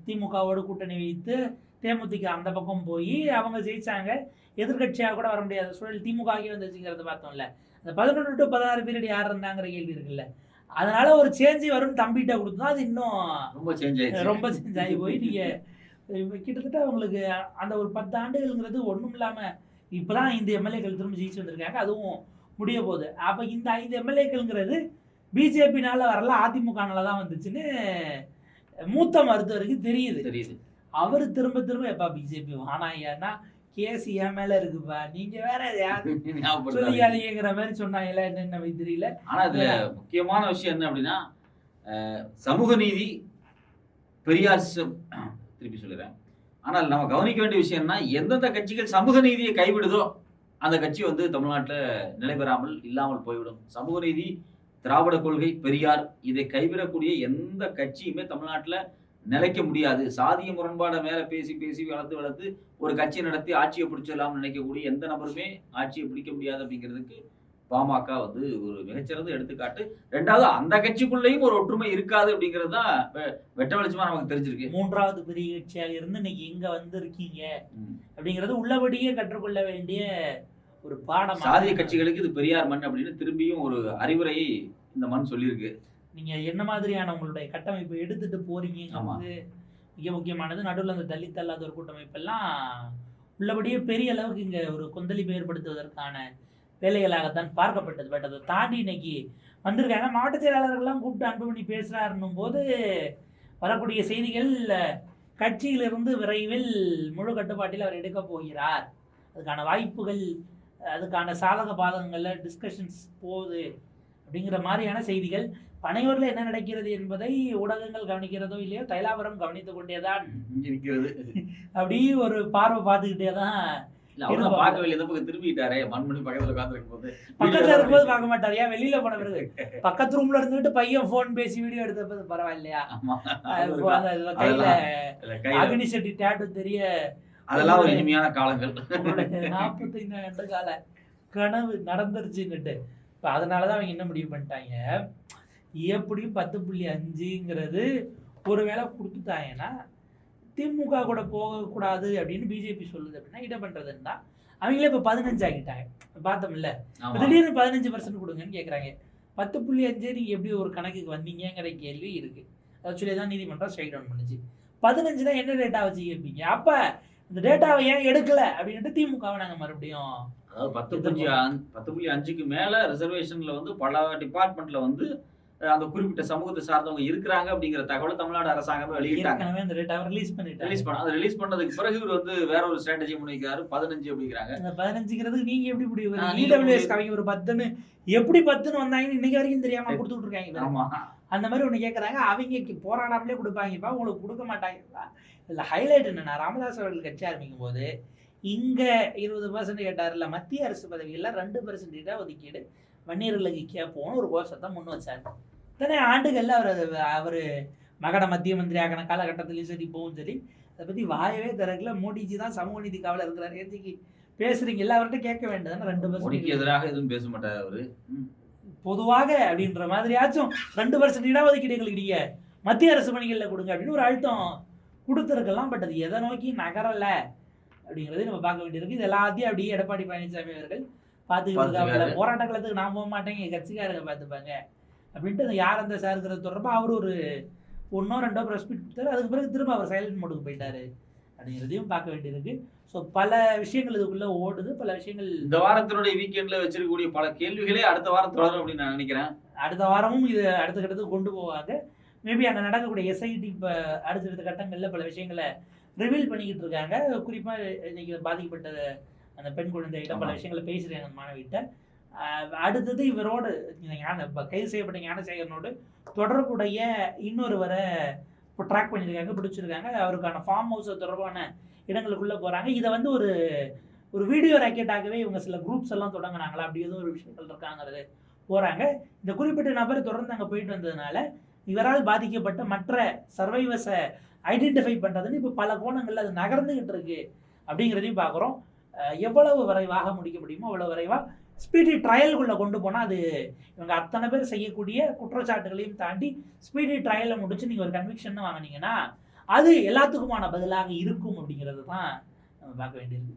திமுகவோடு கூட்டணி வைத்து தேமுதிக அந்த பக்கம் போய் அவங்க ஜெயிச்சாங்க. எதிர்கட்சியாக கூட வர முடியாத சூழல் திமுகவே வந்துச்சுங்கிறத பார்த்தோம்ல. அந்த 11 to 16 பீரியட் யார் இருந்தாங்கிற கேள்வி இருக்குல்ல. அதனால ஒரு சேஞ்ச் வரும்னு தம்பிட்ட கொடுத்தா அது இன்னும் ரொம்ப சேஞ்ச் ஆகி போய் நீங்க கிட்டத்தட்ட அவங்களுக்கு அந்த ஒரு 10 ஆண்டுகள்ங்கிறது ஒன்றும் இல்லாம இப்பதான் 5 எம்எல்ஏக்கள் திரும்ப ஜெயிச்சு வந்திருக்காங்க. அதுவும் முடிய போகுது. அப்ப இந்த 5 எம்எல்ஏக்கள்ங்கிறது பிஜேபினால வரல, அதிமுகனால தான் வந்துச்சுன்னு மூத்த மருத்துவருக்கு தெரியுது. அவரு திரும்ப எப்பா பிஜேபி வானாய்யான்னா கேஸ் என் மேல இருக்குப்பா, நீங்க வேற சொல்லியாதீங்கிற மாதிரி சொன்னாங்கல்ல. என்ன தெரியல. ஆனா இதுல முக்கியமான விஷயம் என்ன அப்படின்னா, சமூக நீதி பெரியார் திருப்பி சொல்லுறேன். ஆனால் நம்ம கவனிக்க வேண்டிய விஷயம்னா, எந்தெந்த கட்சிகள் சமூக நீதியை கைவிடுதோ அந்த கட்சி வந்து தமிழ்நாட்டில் நிலைபெறாமல் இல்லாமல் போய்விடும். சமூக நீதி, திராவிட கொள்கை, பெரியார் இதை கைவிடக்கூடிய எந்த கட்சியுமே தமிழ்நாட்டில் நிலைக்க முடியாது. சாதிய முரண்பாடை மேல பேசி வளர்த்து ஒரு கட்சி நடத்தி ஆட்சியை பிடிச்சிடலாம்னு நினைக்கக்கூடிய எந்த நபருமே ஆட்சியை பிடிக்க முடியாது. அப்படிங்கிறதுக்கு பாமக வந்து ஒரு மிகச்சிறந்த எடுத்துக்காட்டு. 2வது அந்த கட்சிக்குள்ளேயும் ஒரு ஒற்றுமை இருக்காது அப்படிங்கிறது தான் வெட்ட வெளிச்சமா நமக்கு தெரிஞ்சிருக்கு. 3வது பெரிய கட்சியாக இருந்து இன்னைக்கு எங்க வந்திருக்கீங்க அப்படிங்கிறது உள்ளபடியே கற்றுக்கொள்ள வேண்டிய ஒரு பாடம். சாதிய கட்சிகளுக்கு இது பெரியார் மண் அப்படின்னு திரும்பியும் ஒரு அறிவுரையை இந்த மண் சொல்லியிருக்கு. நீங்க என்ன மாதிரியான உங்களுடைய கட்டமைப்பை எடுத்துட்டு போறீங்கிறது மிக முக்கியமானது. நடுவில் அந்த தலித் அல்லாத ஒரு கூட்டமைப்பெல்லாம் உள்ளபடியே பெரிய அளவுக்கு இங்க ஒரு கொந்தளிப்பை ஏற்படுத்துவதற்கான வேலைகளாகத்தான் பார்க்கப்பட்டது. பட் அதை தாண்டி இன்னைக்கு வந்திருக்காங்க. மாவட்ட செயலாளர்கள்லாம் கூப்பிட்டு அன்புமணி பேசுறாருன்னும் போது வரக்கூடிய செய்திகள், கட்சியிலிருந்து விரைவில் முழு கட்டுப்பாட்டில் அவர் எடுக்க போகிறார், அதுக்கான வாய்ப்புகள், அதுக்கான சாதக பாதகங்கள்ல டிஸ்கஷன்ஸ் போகுது அப்படிங்கிற மாதிரியான செய்திகள். பனையூர்ல என்ன நடக்கிறது என்பதை ஊடகங்கள் கவனிக்கிறதோ இல்லையோ தைலாபுரம் கவனித்துக் கொண்டேதான் இருக்கிறது. அப்படி ஒரு பார்வை பார்த்துக்கிட்டே தான். திரும்பிட்டாரே மண்மணி பக்கத்துல இருக்கும்போது பார்க்க மாட்டாரு. ஏன் வெளியில போன பிறகு பக்கத்து ரூம்ல இருந்துட்டு பையன் போன் பேசி வீடியோ எடுத்தது பரவாயில்லையா? கையில அக்னி செட்டி டேட்டு தெரிய, அதெல்லாம் ஒரு இனிமையான காலங்கள். 45 ஆண்டு கால கனவு நடந்துருச்சுன்னுட்டு. அதனாலதான் அவங்க என்ன முடிவு பண்ணிட்டாங்க, எப்படியும் 10.5ங்கிறது ஒருவேளை கொடுத்துட்டாங்கன்னா திமுக கூட போகக்கூடாது அப்படின்னு பிஜேபி சொல்லுது அப்படின்னா என்ன பண்றதுன்னா அவங்களே இப்போ 15 ஆகிட்டாங்க பார்த்தோம்ல. ஆமா. திடீர்னு 15% கொடுங்கன்னு கேட்குறாங்க. 10.5 நீங்க எப்படி ஒரு கணக்குக்கு வந்தீங்கிற கேள்வி இருக்கு. ஆக்சுவலி தான் நீதிமன்றம் ஸ்ட்ரைக் டவுன் பண்ணுச்சு. 15 தான் என்ன டேட்டா வச்சு கேட்பீங்க? அப்ப இந்த டேட்டாவை ஏன் எடுக்கல அப்படின்ட்டு திமுகவை நாங்க மறுபடியும் அதாவது 10.5க்கு மேல ரிசர்வேஷன்ல வந்து பல டிபார்ட்மெண்ட்ல வந்து அந்த குறிப்பிட்ட சமூகத்தை சார்ந்தவங்க இருக்கிறாங்க அப்படிங்கிற தகவலை தமிழ்நாடு அரசாங்கமே வெளியிட்டாங்க. ஏற்கனவே அந்த டேட்டாவை ரிலீஸ் பண்ணதுக்கு பிறகு இவர் வந்து வேற ஒரு ஸ்ட்ராட்டஜி முன்வைக்கிறாரு 15 அப்படிங்கிறாங்க. அந்த 15ங்கிறதுக்கு நீங்க எப்படி முடிவு? நீங்க இடபிள்யூஎஸ் அவங்க ஒரு 10ன்னு எப்படி 10ன்னு வந்தாங்கன்னு இன்னைக்கு வரைக்கும் தெரியாம கொடுத்துட்டு இருக்காங்க. ஆமா. அந்த மாதிரி ஒண்ணு கேட்கறாங்க. அவங்க போராடாமலே கொடுப்பாங்கப்பா, உங்களுக்கு கொடுக்க மாட்டாங்க. இதுல ஹைலைட் என்னன்னா ராமதாஸ் அவர்கள் கட்சி ஆரம்பிக்கும் போது இங்க 20% கேட்டார்ல, மத்திய அரசு பதவியில 2% தான் ஒதுக்கீடு வன்னியர்களுக்கு கேட்போம்னு ஒரு கோஷத்தை முன் வச்சாரு. இத்தனை ஆண்டுகள்ல அவரு மகட மத்திய மந்திரி ஆகின காலகட்டத்திலையும் சரி இப்பவும் சரி அதை பத்தி வாயவே திறக்கல. மோடிஜி தான் சமூக நீதி காவலர் இருக்கிறார். ஏத்திக்கு பேசுறீங்க அவர்கிட்ட கேட்க வேண்டியதுன்னு 2% எதிராக எதுவும் பேச மாட்டார் அவரு. பொதுவாக அப்படின்ற மாதிரியாச்சும் 2% இடஒதுக்கீடு எங்களுக்கு நீங்க மத்திய அரசு பணிகளில் கொடுங்க அப்படின்னு ஒரு அழுத்தம் கொடுத்துருக்கலாம். பட் அது எதை நோக்கி நகரல அப்படிங்கிறது நம்ம பார்க்க வேண்டியிருக்கு. இது எல்லாத்தையும் அப்படியே எடப்பாடி பழனிசாமி அவர்கள் பார்த்துக்கிட்டு போராட்ட காலத்துக்கு நான் போக மாட்டேங்க, என் கட்சிக்காரங்க பார்த்துப்பாங்க அப்படின்ட்டு யார் அந்த சாருங்கிறது தொடர்பாக அவர் ஒரு 1 2 ப்ரெஸ் மீட் கொடுத்தாரு. அதுக்கு பிறகு திரும்ப அவர் சைலண்ட் மோடுக்கு போயிட்டாரு அப்படிங்கிறதையும் பார்க்க வேண்டியிருக்கு. ஸோ பல விஷயங்கள் இதுக்குள்ள ஓடுது. பல விஷயங்கள் இந்த வாரத்தினுடைய வீக்கெண்ட்ல வச்சிருக்கக்கூடிய பல கேள்விகளே அடுத்த வாரம் தொடரும் அப்படின்னு நான் நினைக்கிறேன். அடுத்த வாரமும் இது அடுத்த கட்டத்துக்கு கொண்டு போவாங்க. மேபி அங்கே நடக்கக்கூடிய எஸ்ஐடி இப்போ அடுத்தடுத்த கட்டங்களில் பல விஷயங்களை ரிவீல் பண்ணிக்கிட்டு இருக்காங்க. குறிப்பாக இன்னைக்கு பாதிக்கப்பட்ட அந்த பெண் குழந்தையிடம் பல விஷயங்களை பேசுகிறாங்க அந்த மாணவிகிட்ட. அடுத்தது இவரோடு கைது செய்யப்பட்ட ஞானசேகரனோடு தொடர்புடைய இன்னொருவரை இப்போ ட்ராக் பண்ணியிருக்காங்க, பிடிச்சிருக்காங்க. அவருக்கான ஃபார்ம் ஹவுஸ் தொடர்பான இடங்களுக்குள்ளே போகிறாங்க. இதை வந்து ஒரு வீடியோ ராக்கெட்டாகவே இவங்க சில குரூப்ஸ் எல்லாம் தொடங்கினாங்களா, அப்படி ஏதோ ஒரு விஷயங்கள் இருக்காங்கிறது போகிறாங்க. இந்த குறிப்பிட்ட நபர் தொடர்ந்து அங்கே போயிட்டு வந்ததுனால இவரால் பாதிக்கப்பட்ட மற்ற சர்வைவர்ஸை ஐடென்டிஃபை பண்ணுறதுன்னு இப்போ பல கோணங்களில் அது நகர்ந்துகிட்டு இருக்கு அப்படிங்கிறதையும் பார்க்குறோம். எவ்வளவு விரைவாக முடிக்க முடியுமோ அவ்வளோ விரைவாக ஸ்பீடி ட்ரையலுக்குள்ளே கொண்டு போனால் அது இவங்க அத்தனை பேர் செய்யக்கூடிய குற்றச்சாட்டுகளையும் தாண்டி ஸ்பீடி ட்ரையலை முடிச்சு நீங்கள் ஒரு கன்விக்ஷன் வாங்கினீங்கன்னா அது எல்லாத்துக்குமான பதிலாக இருக்கும் அப்படிங்கிறது தான் நம்ம பார்க்க வேண்டியிருக்கு.